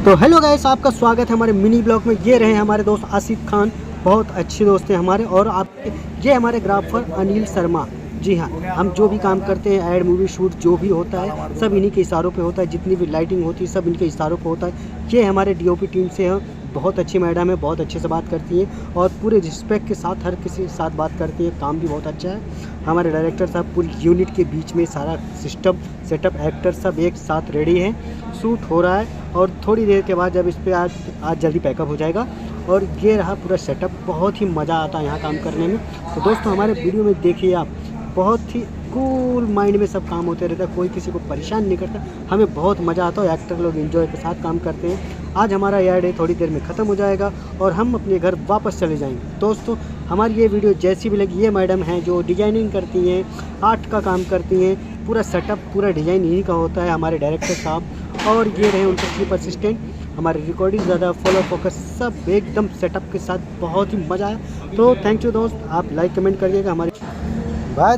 तो hello guys, आपका स्वागत है हमारे मिनी ब्लॉग में। ये रहे हमारे दोस्त आसिफ खान, बहुत अच्छे दोस्त हैं हमारे। और आप ये हमारे ग्राफर अनिल शर्मा। जी हाँ, हम जो भी काम करते हैं, ऐड मूवी शूट जो भी होता है सब इन्हीं के इशारों पे होता है। जितनी भी लाइटिंग होती है सब इनके इशारों पे होता है। ये हमारे डीओपी टीम से हैं, बहुत अच्छी मैडम है, बहुत अच्छे से बात करती हैं और पूरे रिस्पेक्ट के साथ हर किसी के साथ बात करती हैं। काम भी बहुत अच्छा है। हमारे डायरेक्टर साहब पूरी यूनिट के बीच में सारा सिस्टम सेटअप, एक्टर सब एक साथ रेडी हैं, शूट हो रहा है और थोड़ी देर के बाद जब इस पर आज जल्दी पैकअप हो जाएगा। और ये रहा पूरा सेटअप, बहुत ही मज़ा आता है यहाँ काम करने में। तो दोस्तों हमारे वीडियो में देखिए आप, बहुत ही कूल माइंड में सब काम होते रहता है, कोई किसी को परेशान नहीं करता। हमें बहुत मज़ा आता है, एक्टर लोग एंजॉय के साथ काम करते हैं। आज हमारा यह डे थोड़ी देर में ख़त्म हो जाएगा और हम अपने घर वापस चले जाएंगे। दोस्तों हमारी ये वीडियो जैसी भी लगी, ये मैडम हैं जो डिजाइनिंग करती हैं, आर्ट का काम करती हैं, पूरा सेटअप पूरा डिज़ाइन यहीं का होता है, हमारे डायरेक्टर साहब। और ये रहे उनके चीफ असिस्टेंट। हमारी रिकॉर्डिंग ज़्यादा फॉलो फोकस सब एकदम सेटअप के साथ, बहुत ही मज़ा आया। तो थैंक यू दोस्त, आप लाइक कमेंट करिएगा हमारे। बाय।